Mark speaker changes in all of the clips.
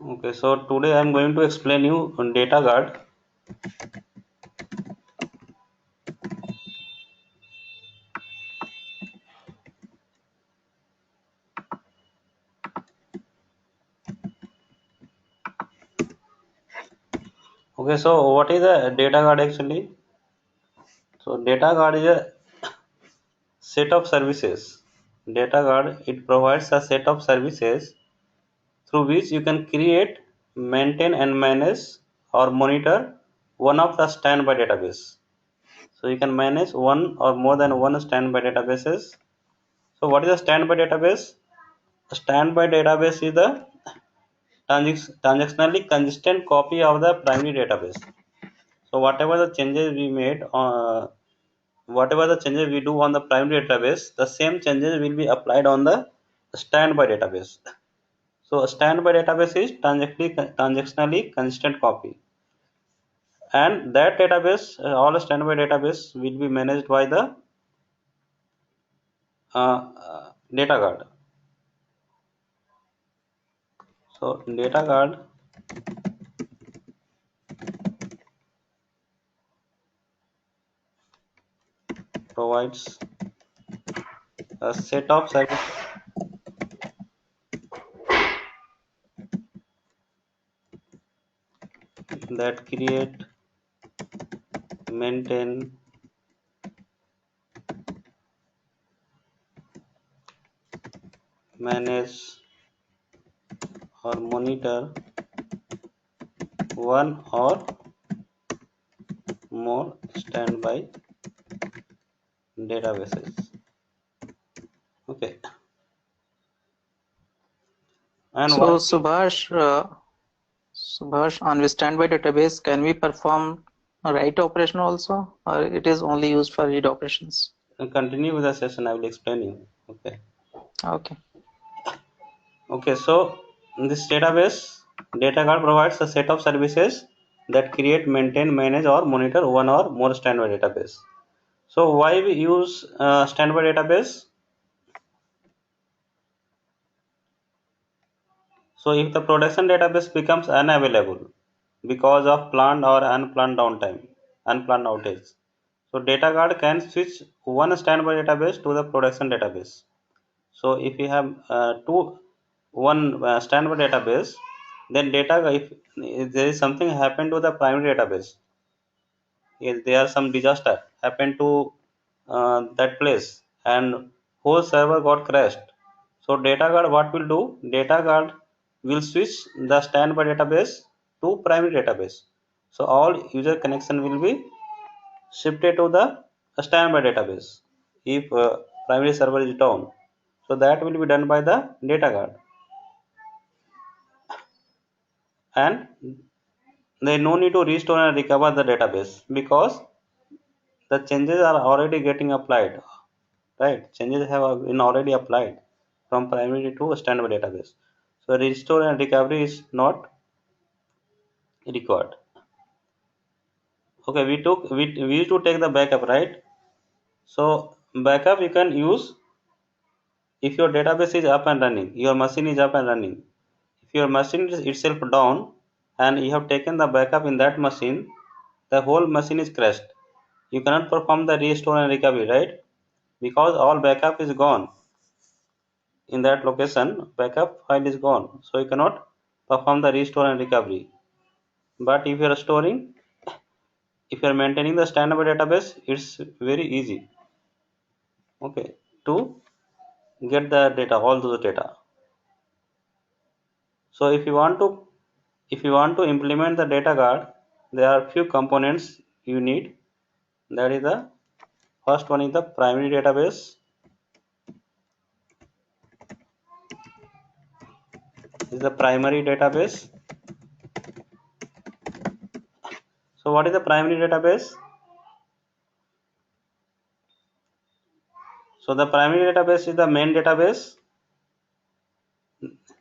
Speaker 1: Okay, so today I am going to explain you on data guard. Okay, so what is a data guard actually? So data guard is a set of services. Data guard, it provides a set of services through which you can create, maintain and manage or monitor one of the standby database. So you can manage one or more than one standby databases. So what is a standby database? A standby database is the transactionally consistent copy of the primary database. So whatever the changes we do on the primary database, the same changes will be applied on the standby database. So a standby database is transactionally consistent copy, and that database, all standby database, will be managed by the data guard. So data guard provides a set of services that create, maintain, manage or monitor one or more standby databases. Okay, and
Speaker 2: So
Speaker 1: why?
Speaker 2: Subhash, on the standby database, can we perform a write operation also, or it is only used for read operations?
Speaker 1: Continue with the session. I will explain you. Okay.
Speaker 2: Okay.
Speaker 1: Okay. So this database data guard provides a set of services that create, maintain, manage, or monitor one or more standby database. So why we use standby database? So if the production database becomes unavailable because of planned or unplanned downtime, unplanned outage, so data guard can switch one standby database to the production database. So if you have one standby database, then if there is something happened to the primary database, if there are some disaster happened to that place and whole server got crashed, so data guard what will do? Data guard will switch the standby database to primary database. So all user connection will be shifted to the standby database if primary server is down. So that will be done by the data guard, and they no need to restore and recover the database because the changes are already getting applied. Right, changes have been already applied from primary to standby database. So restore and recovery is not required. Okay, we used to take the backup, right? So backup you can use if your database is up and running, your machine is up and running. If your machine is itself down and you have taken the backup in that machine, the whole machine is crashed. You cannot perform the restore and recovery, right? Because all backup is gone. In that location, backup file is gone. So you cannot perform the restore and recovery. But if you are maintaining the standby database, it's very easy. Okay, to get the data, all those data. So if you want to implement the data guard, there are few components you need. That is the first one is the primary database. Is the primary database. So what is the primary database? So the primary database is the main database.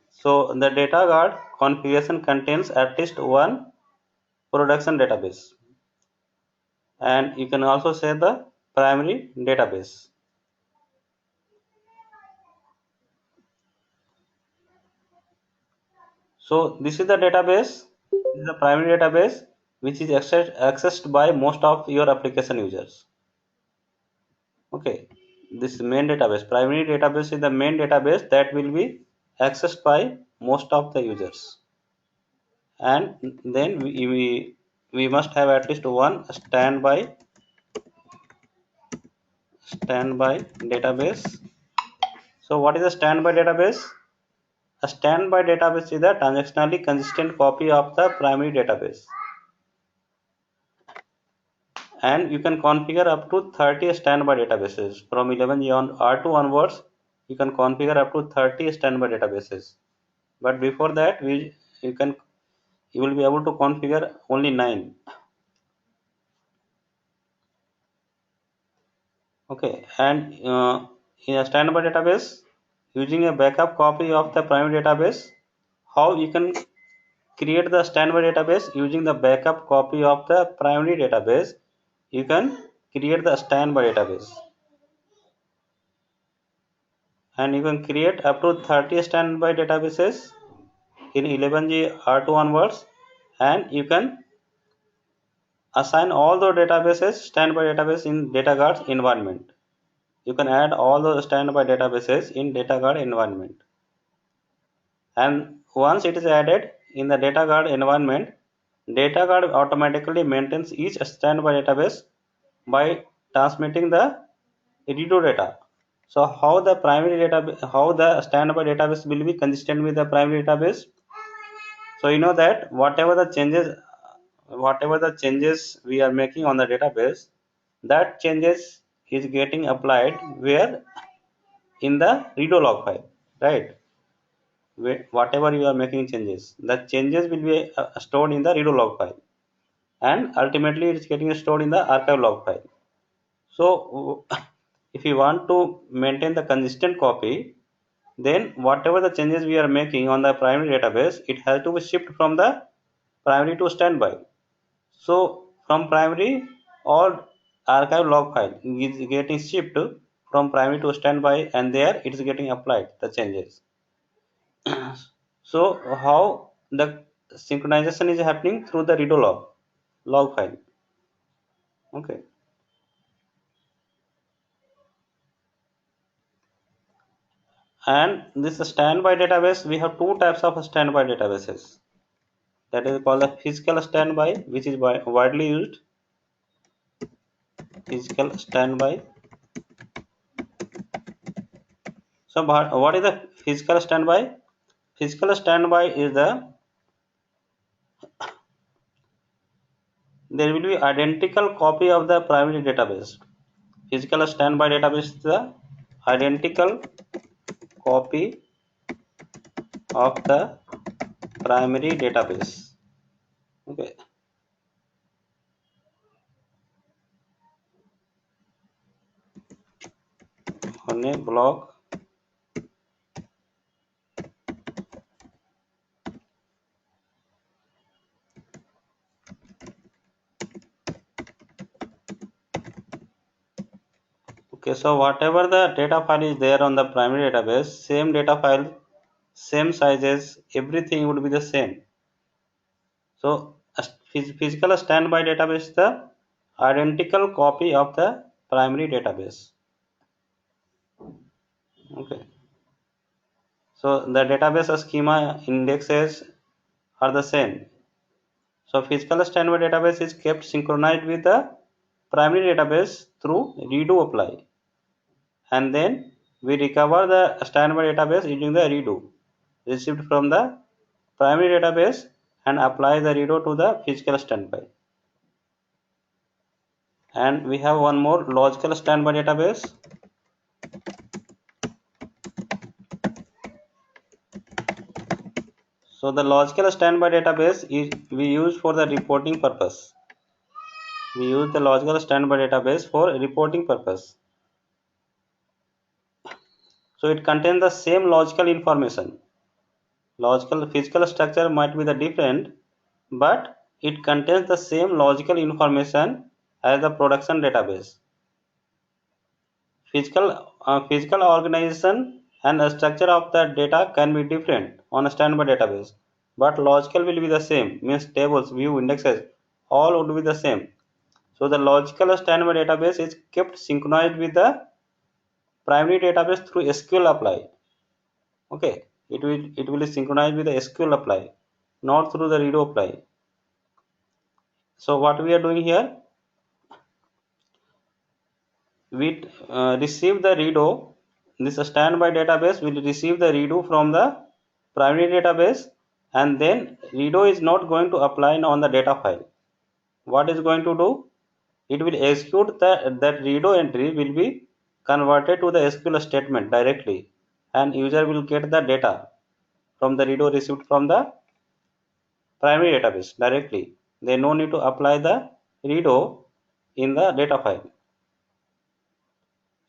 Speaker 1: So the data guard configuration contains at least one production database, and you can also say the primary database. So this is the database, this is the primary database which is accessed by most of your application users. Okay, this main database, primary database is the main database that will be accessed by most of the users. And then we must have at least one standby database. So what is a standby database? A standby database is a transactionally consistent copy of the primary database, and you can configure up to 30 standby databases from 11G on R2 onwards. You can configure up to 30 standby databases, but before that you will be able to configure only 9. Okay, and in a standby database, using a backup copy of the primary database, how you can create the standby database using the backup copy of the primary database, you can create the standby database, and you can create up to 30 standby databases in 11G R2 onwards, and you can assign all the databases standby database in DataGuard's environment. You can add all the standby databases in DataGuard environment. And once it is added in the DataGuard environment, DataGuard automatically maintains each standby database by transmitting the redo data. So how the standby database will be consistent with the primary database? So you know that whatever the changes we are making on the database, that changes is getting applied where? In the redo log file, right? Whatever you are making changes, the changes will be stored in the redo log file, and ultimately it's getting stored in the archive log file. So if you want to maintain the consistent copy, then whatever the changes we are making on the primary database, it has to be shipped from the primary to standby. So from primary, all archive log file is getting shipped from primary to standby, and there it is getting applied the changes. So how the synchronization is happening? Through the redo log file. Okay, and this standby database, we have two types of standby databases. That is called the physical standby, which is widely used. Physical standby. So what is the physical standby? Physical standby is there will be identical copy of the primary database. Physical standby database is the identical copy of the primary database. Okay. On a block. Okay, so whatever the data file is there on the primary database, same data file, same sizes, everything would be the same. So a physical standby database is the identical copy of the primary database. Okay. So the database schema indexes are the same. So physical standby database is kept synchronized with the primary database through redo apply, and then we recover the standby database using the redo received from the primary database and apply the redo to the physical standby. And we have one more logical standby database. So the logical standby database is we use for the reporting purpose. We use the logical standby database for reporting purpose. So it contains the same logical information. Logical physical structure might be the different, but it contains the same logical information as the production database. Physical organization and structure of the data can be different on a standby database, but logical will be the same, means tables, view, indexes, all would be the same. So the logical standby database is kept synchronized with the primary database through SQL apply. Okay, it will synchronize with the SQL apply, not through the redo apply. So what we are doing here, we receive the redo. This standby database will receive the redo from the primary database, and then redo is not going to apply on the data file. What is going to do, it will execute that redo entry will be converted to the SQL statement directly, and user will get the data from the redo received from the primary database directly. They no need to apply the redo in the data file.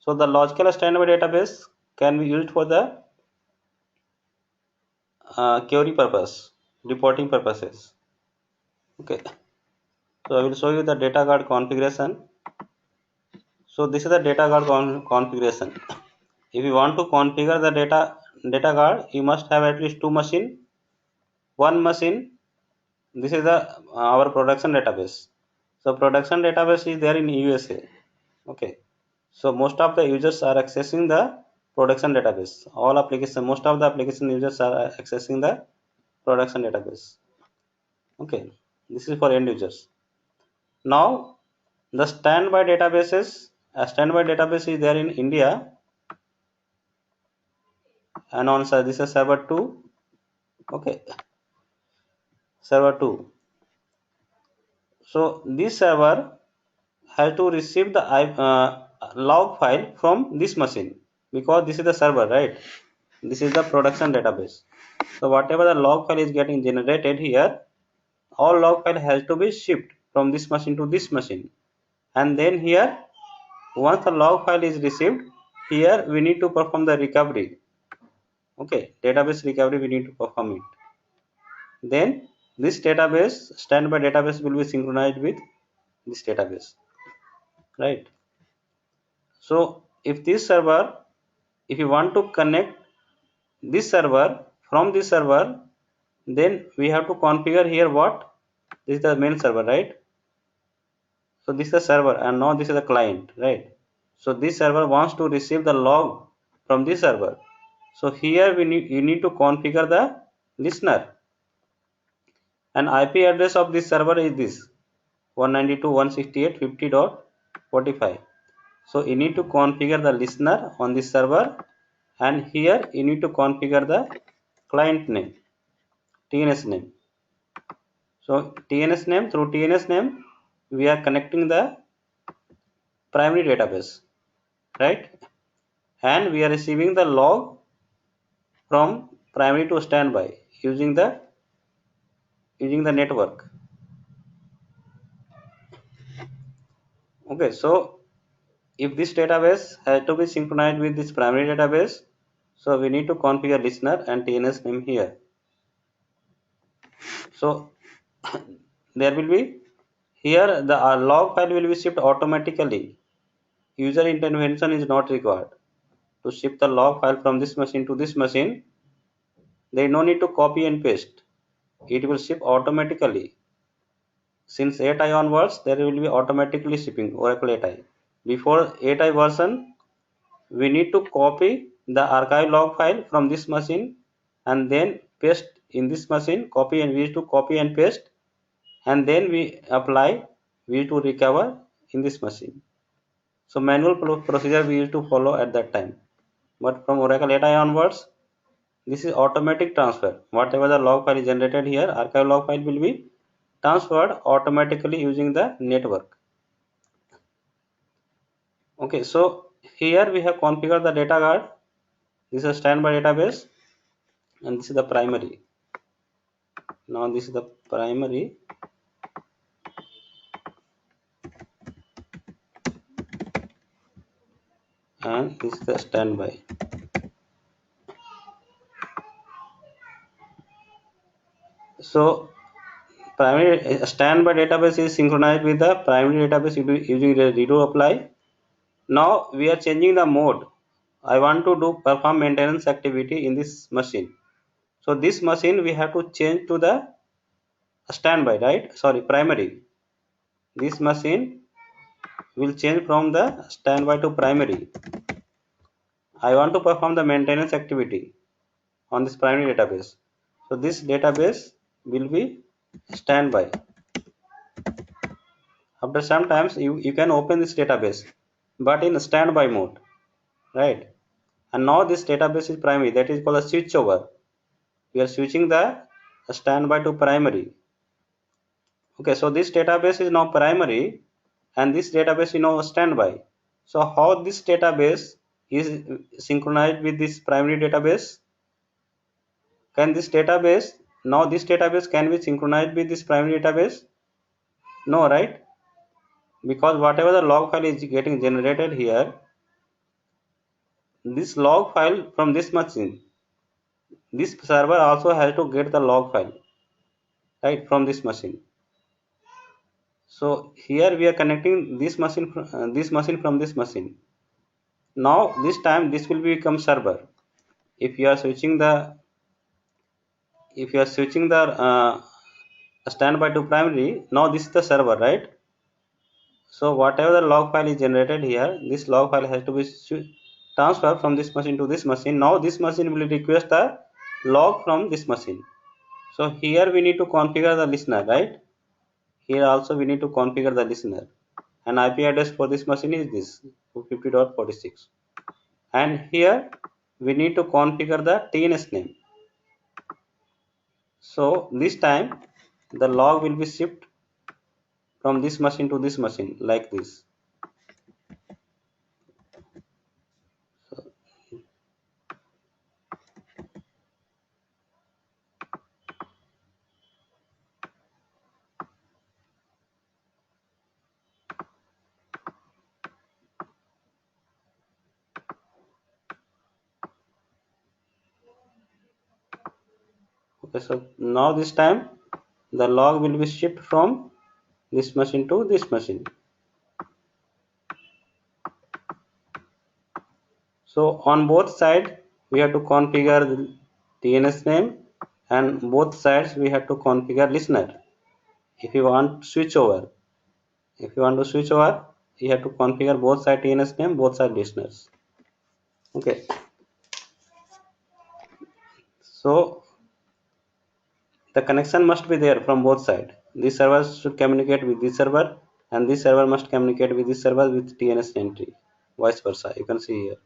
Speaker 1: So the logical standby database can be used for the query purpose, reporting purposes. Okay, so I will show you the data guard configuration. So this is the data guard configuration. If you want to configure the data guard, you must have at least two machine. One machine, this is the our production database. So production database is there in USA. Okay, so most of the users are accessing the production database. All application, most of the application users are accessing the production database. Okay, this is for end users. Now the standby databases, a standby database is there in India, and on this is server 2. Okay, server 2. So this server has to receive the log file from this machine, because this is the server, right? This is the production database. So whatever the log file is getting generated here, all log file has to be shipped from this machine to this machine. And then here, once the log file is received, here we need to perform the recovery. Okay, database recovery, we need to perform it. Then this database, standby database, will be synchronized with this database, right? So if this server, if you want to connect this server from this server, then we have to configure here what, this is the main server, right? So this is the server, and now this is the client, right? So this server wants to receive the log from this server. So here you need to configure the listener, and IP address of this server is this 192.168.50.45. So you need to configure the listener on this server, and here you need to configure the client name, TNS name. So TNS name, through TNS name we are connecting the primary database, right? And we are receiving the log from primary to standby using the network. Okay, so if this database has to be synchronized with this primary database, so we need to configure listener and TNS name here. So there will be here the log file will be shipped automatically. User intervention is not required to ship the log file from this machine to this machine. There is no need to copy and paste. It will ship automatically. Since 8i onwards, there will be automatically shipping Oracle 8i. Before 8i version, we need to copy the archive log file from this machine and then paste in this machine. We used to copy and paste, and then we apply, we used to recover in this machine. So manual procedure we used to follow at that time. But from Oracle 8i onwards, this is automatic transfer. Whatever the log file is generated here, archive log file will be transferred automatically using the network. Okay, so here we have configured the data guard. This is a standby database, and this is the primary. Now this is the primary, and this is the standby. So primary standby database is synchronized with the primary database using the redo apply. Now we are changing the mode. I want to perform maintenance activity in this machine. So this machine we have to change to the standby, right? Sorry, primary. This machine will change from the standby to primary. I want to perform the maintenance activity on this primary database. So this database will be standby. After some times you can open this database, but in standby mode, right? And now this database is primary, that is called a switchover. We are switching the standby to primary. Okay, so this database is now primary and this database is now standby. So how this database is synchronized with this primary database? Can this database, now this database can be synchronized with this primary database? No, right? Because whatever the log file is getting generated here, this log file from this machine, this server also has to get the log file, right, from this machine. So here we are connecting this machine from this machine. Now this time this will become server. If you are switching the standby to primary, now this is the server, right? So whatever the log file is generated here, this log file has to be transferred from this machine to this machine. Now this machine will request the log from this machine. So here we need to configure the listener, right? Here also we need to configure the listener. And IP address for this machine is this 250.46. And here we need to configure the TNS name. So this time the log will be shipped from this machine to this machine like this. Okay, so now this time the log will be shipped from this machine to this machine. So on both sides we have to configure the TNS name and both sides we have to configure listener. If you want switch over, you have to configure both side TNS name, both side listeners. Okay, so the connection must be there from both sides. This server should communicate with this server and this server must communicate with this server with TNS entry, vice versa. You can see here.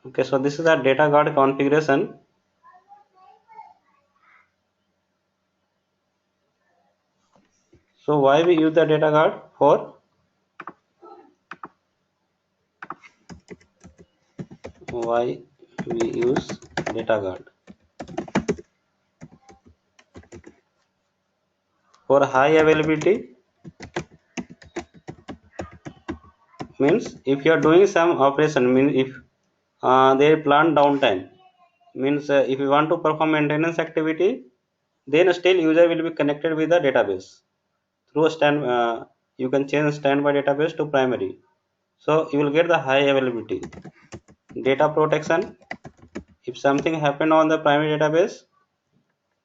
Speaker 1: Okay, so this is our data guard configuration. So why we use the data guard? For why we use data guard? For high availability, means if you are doing some operation, means if there is planned downtime, means if you want to perform maintenance activity, then still user will be connected with the database through a you can change standby database to primary, so you will get the high availability. Data protection, if something happened on the primary database,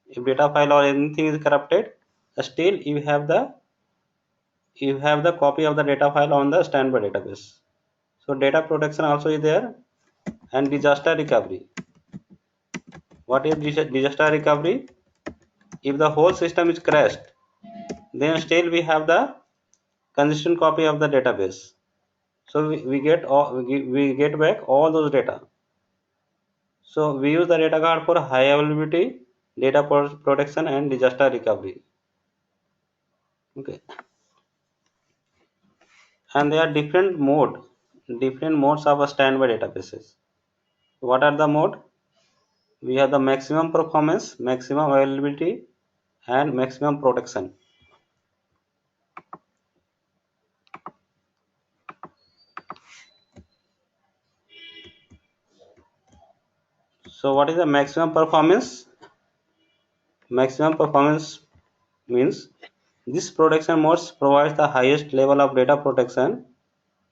Speaker 1: if data file or anything is corrupted, still you have the copy of the data file on the standby database. So data protection also is there. And disaster recovery, what is disaster recovery? If the whole system is crashed, then still we have the consistent copy of the database, so we get back all those data. So we use the data guard for high availability, data protection and disaster recovery. Okay, and there are different modes of a standby databases. What are the mode? We have the maximum performance, maximum availability and maximum protection. So what is the maximum performance? Maximum performance means this protection mode provides the highest level of data protection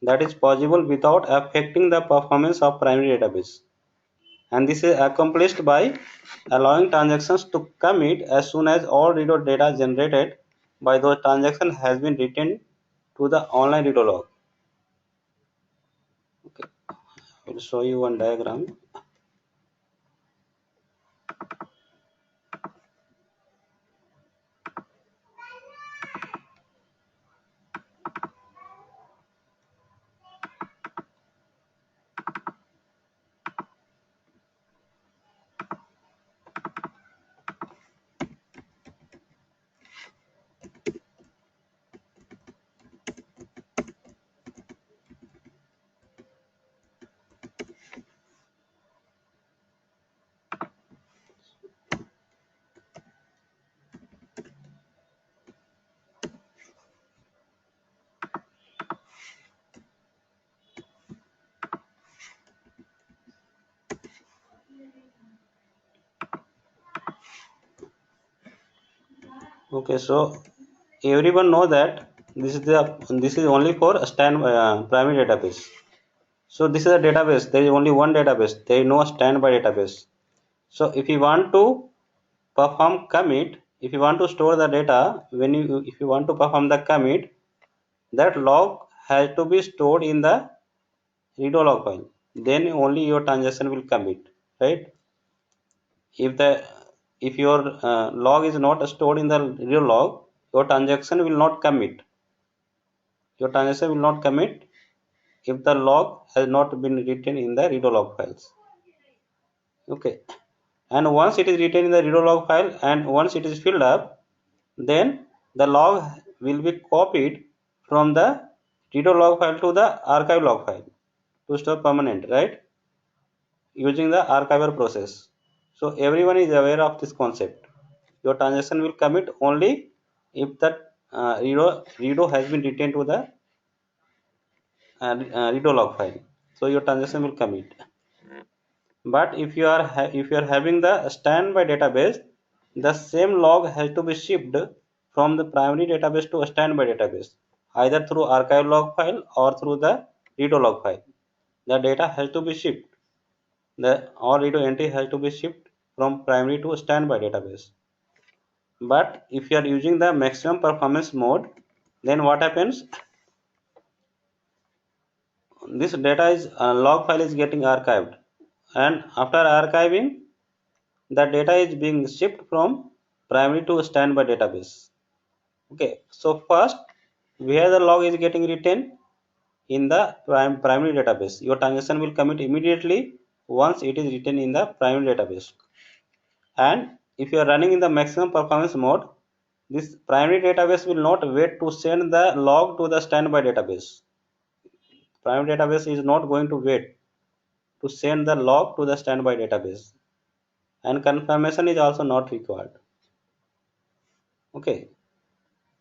Speaker 1: that is possible without affecting the performance of primary database, and this is accomplished by allowing transactions to commit as soon as all redo data generated by those transactions has been written to the online redo log. Okay, I will show you one diagram. Okay, so everyone know that this is only for primary database. So this is a database. There is only one database. There is no standby database. So if you want to perform commit, if you want to store the data, if you want to perform the commit, that log has to be stored in the redo log file. Then only your transaction will commit, right? If the if your log is not stored in the redo log, your transaction will not commit. Your transaction will not commit if the log has not been written in the redo log files. Okay, and once it is written in the redo log file and once it is filled up, then the log will be copied from the redo log file to the archive log file to store permanent, right? Using the archiver process. So everyone is aware of this concept. Your transaction will commit only if that redo has been written to the redo log file. So your transaction will commit. But if you are having the standby database, the same log has to be shipped from the primary database to a standby database, either through archive log file or through the redo log file. The data has to be shipped. The all redo entry has to be shipped from primary to standby database. But if you are using the maximum performance mode, then what happens? This data is log file is getting archived, and after archiving, the data is being shipped from primary to standby database. Okay, so first where the log is getting written in the primary database, your transaction will commit immediately once it is written in the primary database. And if you are running in the maximum performance mode, this primary database will not wait to send the log to the standby database. Primary database is not going to wait to send the log to the standby database, and confirmation is also not required. Okay,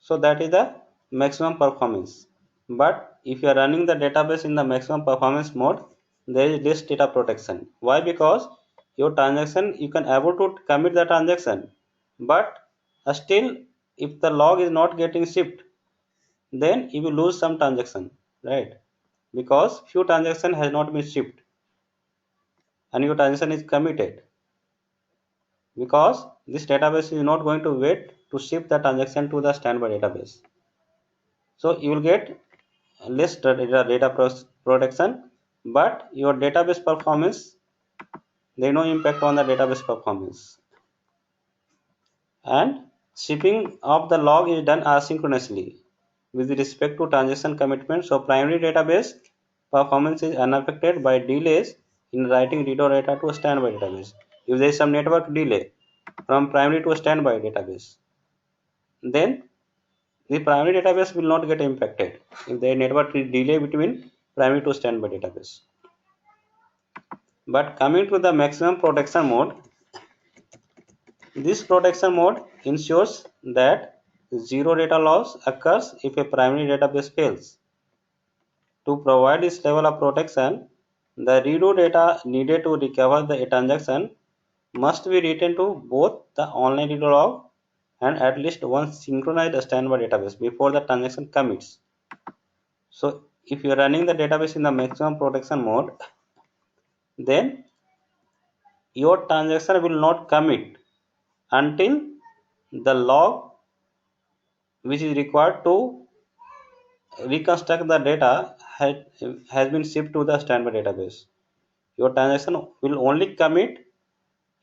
Speaker 1: so that is the maximum performance. But if you are running the database in the maximum performance mode, there is less data protection. Why? Because your transaction, you can able to commit the transaction, but still if the log is not getting shipped, then you will lose some transaction, right? Because few transaction has not been shipped and your transaction is committed, because this database is not going to wait to ship the transaction to the standby database. So you will get less data protection, but your database performance, there is no impact on the database performance. And shipping of the log is done asynchronously with respect to transaction commitment. So primary database performance is unaffected by delays in writing redo data to a standby database. If there is some network delay from primary to a standby database, then the primary database will not get impacted if there is network delay between primary to standby database. But coming to the maximum protection mode, this protection mode ensures that zero data loss occurs if a primary database fails. To provide this level of protection, the redo data needed to recover the transaction must be written to both the online redo log and at least one synchronized standby database before the transaction commits. So if you are running the database in the maximum protection mode, then your transaction will not commit until the log which is required to reconstruct the data has been shipped to the standby database. Your transaction will only commit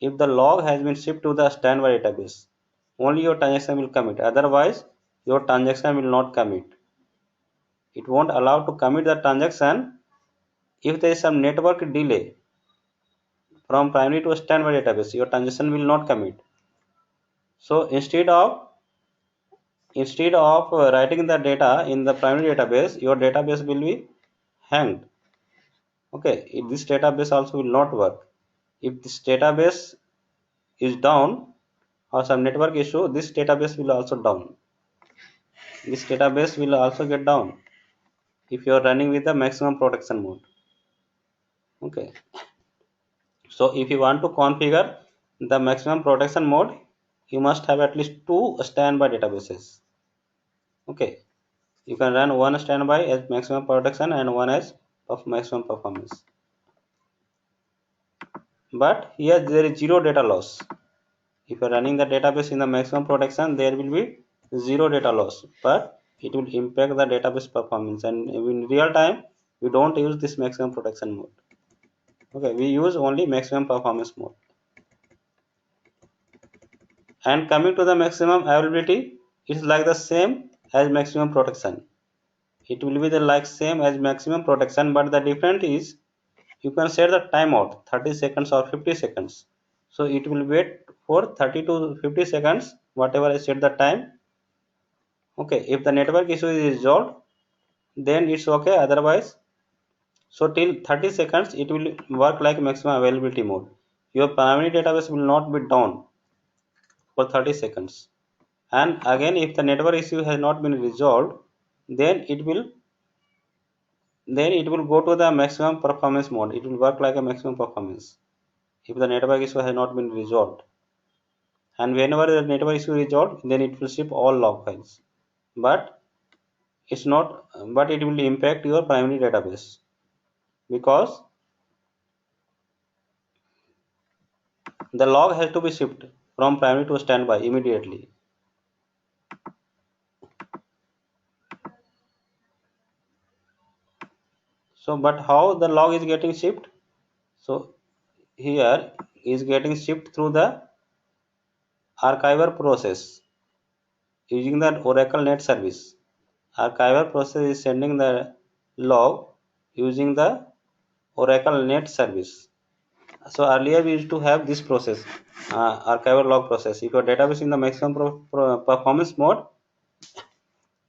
Speaker 1: if the log has been shipped to the standby database. Only your transaction will commit. Otherwise, your transaction will not commit. It won't allow to commit the transaction if there is some network delay from primary to standby database. Your transaction will not commit. So instead of writing the data in the primary database, your database will be hanged. Okay, if this database also will not work. If this database is down or some network issue, this database will also down. This database will also get down if you are running with the maximum protection mode. Okay, so if you want to configure the maximum protection mode, you must have at least two standby databases. Okay, you can run one standby as maximum protection and one as of maximum performance, but here there is zero data loss. If you are running the database in the maximum protection, there will be zero data loss, but it will impact the database performance, and in real time we don't use this maximum protection mode. Okay, we use only maximum performance mode. And coming to the maximum availability, it's like the same as maximum protection. It will be the like same as maximum protection, but the difference is you can set the timeout 30 seconds or 50 seconds. So it will wait for 30 to 50 seconds, whatever I set the time. Okay, if the network issue is resolved, then it's okay. Otherwise, so till 30 seconds, it will work like maximum availability mode. Your primary database will not be down for 30 seconds. And again, if the network issue has not been resolved, then it will go to the maximum performance mode. It will work like a maximum performance if the network issue has not been resolved. And whenever the network issue is resolved, then it will ship all log files. But it's not, but it will impact your primary database because the log has to be shipped from primary to standby immediately. So, but how the log is getting shipped? So here is getting shipped through the archiver process using the Oracle Net Service. Archiver process is sending the log using the Oracle Net Service. So earlier we used to have this process, archiver log process. If your database in the maximum performance mode,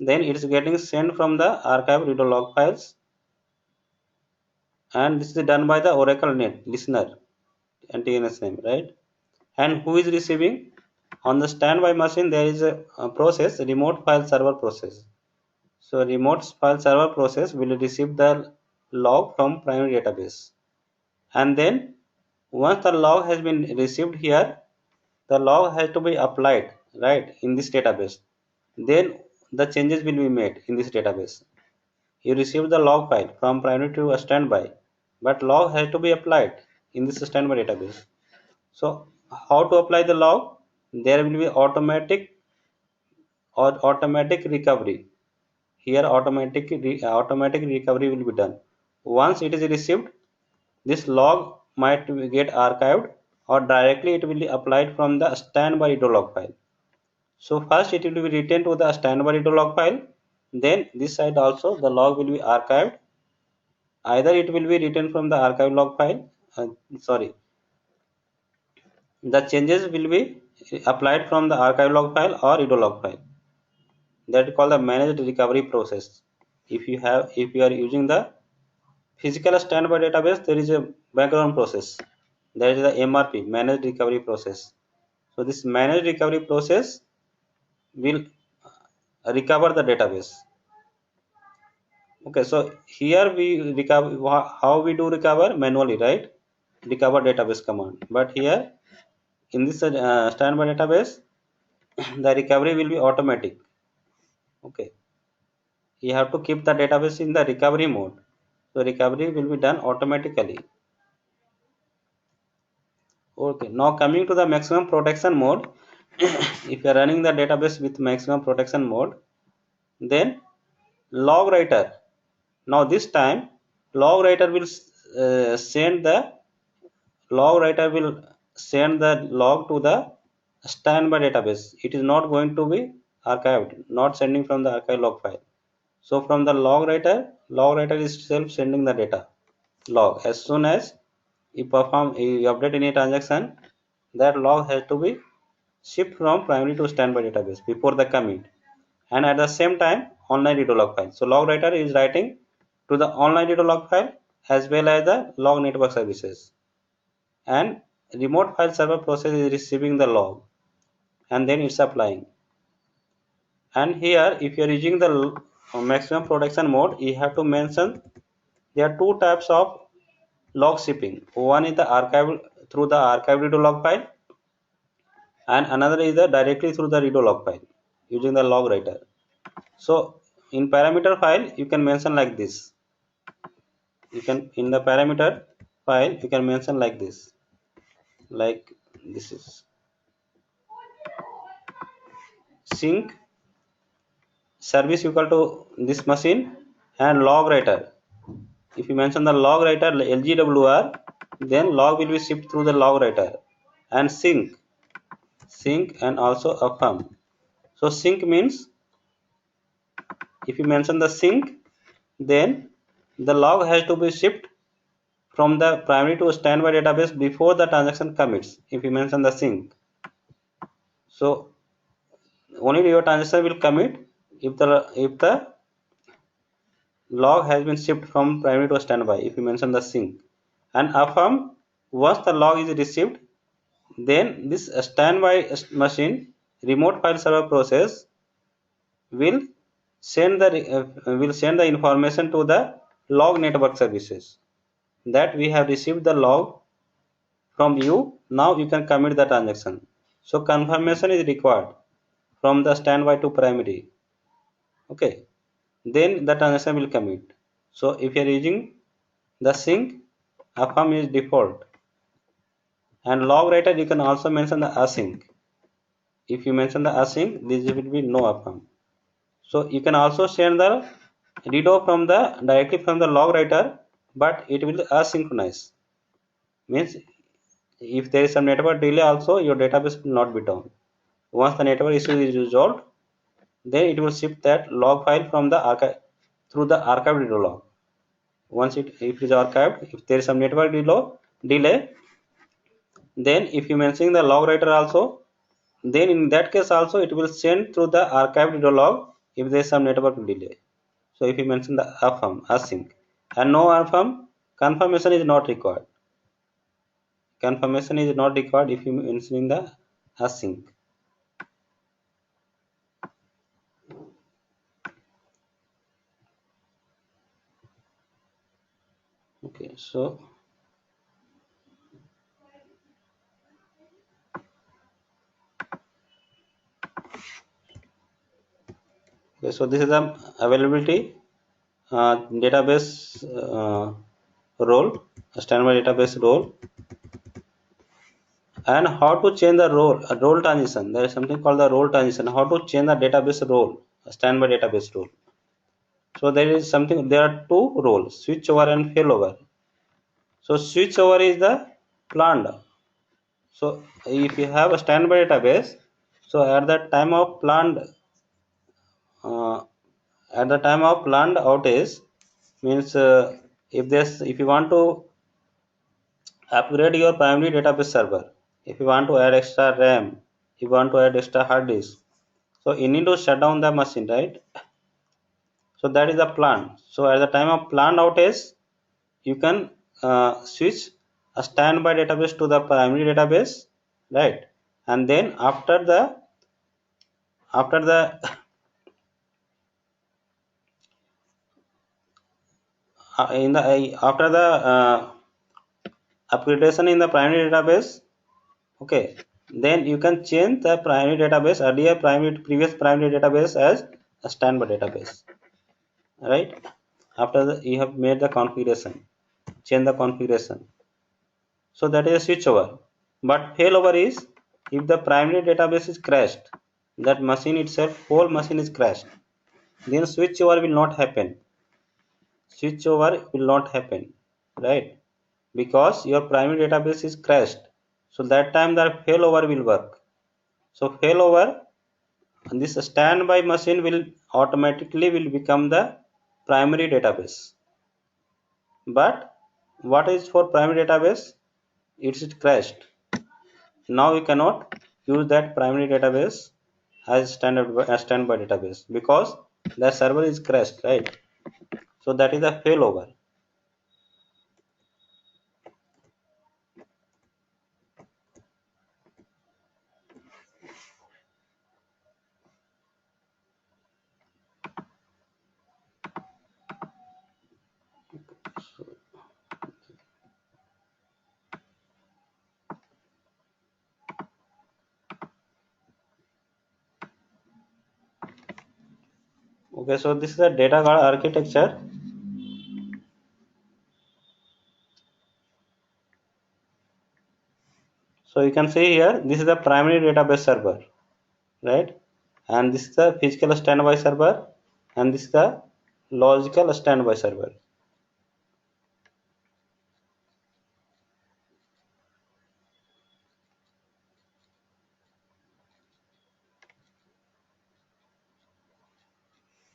Speaker 1: then it is getting sent from the archive redo log files, and this is done by the Oracle Net listener and TNS name, right? And who is receiving? On the standby machine, there is a process, remote file server process. So remote file server process will receive the log from primary database, and then once the log has been received here, the log has to be applied right in this database. Then the changes will be made in this database. You receive the log file from primary to a standby, but log has to be applied in this standby database. So how to apply the log? There will be automatic recovery. Here automatic recovery will be done. Once it is received, this log might get archived or directly it will be applied from the standby log file. So first it will be written to the standby log file, then this side also the log will be archived. Either it will be written from the archive log file, sorry, the changes will be applied from the archive log file or edo log file. That is called the managed recovery process. If you are using the physical standby database, there is a background process. That is the MRP, managed recovery process. So this managed recovery process will recover the database. Okay, so here we recover. How we do recover? Manually, right? Recover database command. But here in this standby database, the recovery will be automatic. Okay, you have to keep the database in the recovery mode. So recovery will be done automatically. Okay, now coming to the maximum protection mode. If you are running the database with maximum protection mode, then log writer. Now this time log writer will send the log to the standby database. It is not going to be archived, not sending from the archive log file. So from the log writer is self sending the data log. As soon as you update any transaction, that log has to be shipped from primary to standby database before the commit, and at the same time online redo log file. So log writer is writing to the online redo log file as well as the log network services, and remote file server process is receiving the log and then it's applying. And here if you are using the maximum protection mode, you have to mention there are two types of log shipping. One is the archive through the archive redo log file, and another is the directly through the redo log file using the log writer. So in parameter file you can mention like this. You can in the parameter file you can mention like this, like this is sync service equal to this machine and log writer. If you mention the log writer lgwr, then log will be shipped through the log writer, and sync and also affirm. So sync means if you mention the sync, then the log has to be shipped from the primary to standby database before the transaction commits. If you mention the sync, so only your transaction will commit if the log has been shipped from primary to standby. If you mention the sync, and affirm, once the log is received, then this standby machine remote file server process will send the information to the log network services that we have received the log from you. Now you can commit the transaction. So confirmation is required from the standby to primary. Okay, then the transaction will commit. So if you are using the sync, affirm is default, and log writer you can also mention the async. If you mention the async, this will be no affirm. So you can also send the redo from the directly from the log writer, but it will asynchronous. Means if there is some network delay also, your database will not be down. Once the network issue is resolved, then it will ship that log file from the archive through the archive redo log. Once if it is archived, if there is some network delay, then if you mention the log writer also, then in that case also it will send through the archived redo log if there is some network delay. So if you mention the affirm async, and no affirm, confirmation is not required. Confirmation is not required if you mentioning the async. Okay, so this is the availability database role, standby database role, and how to change the role transition. There is something called the role transition. How to change the database role, standby database role. So there are two roles, switch over and failover. So switch over is the planned. So if you have a standby database, so uh, at the time of planned outage means if you want to upgrade your primary database server, if you want to add extra RAM, if you want to add extra hard disk, so you need to shut down the machine, right? So that is the plan. So at the time of planned outage, you can switch a standby database to the primary database, right? And then after the in the after the upgradation in the primary database, okay, then you can change the primary database previous primary database as a standby database. right? After you have made the configuration, change the configuration. So that is a switchover. But failover is if the primary database is crashed, that machine itself, whole machine is crashed, then switchover will not happen. Switchover will not happen, right? Because your primary database is crashed. So that time the failover will work. So failover, this standby machine will automatically will become the primary database. But what is for primary database? It's crashed. Now we cannot use that primary database as standby database because the server is crashed, right? So that is a failover. Okay, so this is a data guard architecture. So you can see here, this is the primary database server, right? And this is the physical standby server, and this is the logical standby server.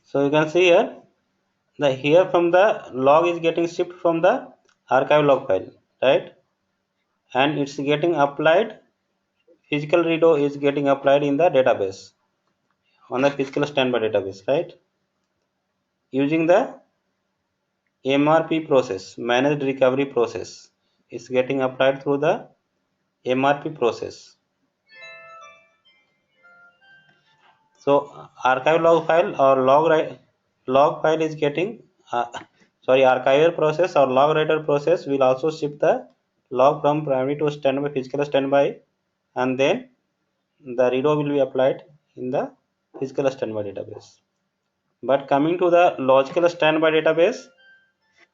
Speaker 1: So you can see here, the here from the log is getting shipped from the archive log file, right? And it's getting applied, physical redo is getting applied in the database, on the physical standby database, right? Using the MRP process, managed recovery process, is getting applied through the MRP process. So archive log file or log file is getting archival process or log writer process will also ship the log from primary to standby, physical standby, and then the redo will be applied in the physical standby database. But coming to the logical standby database,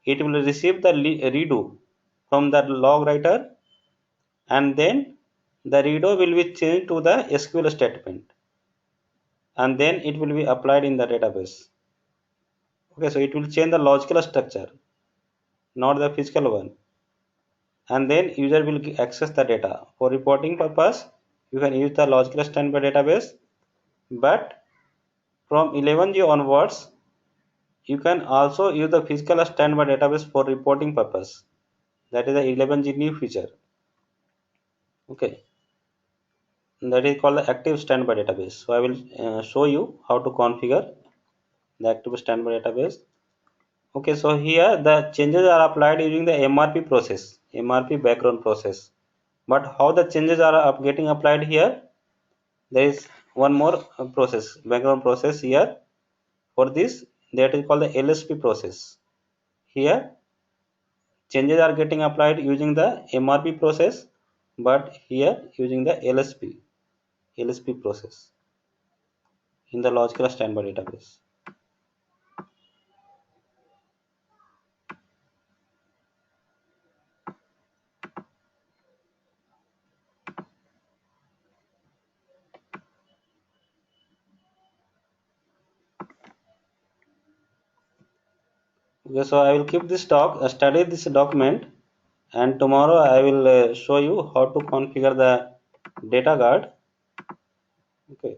Speaker 1: it will receive the redo from the log writer, and then the redo will be changed to the SQL statement, and then it will be applied in the database. Okay, so it will change the logical structure, not the physical one, and then user will access the data for reporting purpose. You can use the logical standby database, but from 11G onwards you can also use the physical standby database for reporting purpose. That is the 11G new feature. Okay, that is called the active standby database. So I will show you how to configure the active standby database. Okay, so here the changes are applied using the MRP process, MRP background process. But how the changes are getting applied here? There is one more process, background process here. For this, that is called the LSP process. Here changes are getting applied using the MRP process, but here using the LSP process in the logical standby database. Okay, so I will keep this talk, study this document, and tomorrow I will show you how to configure the data guard. Okay.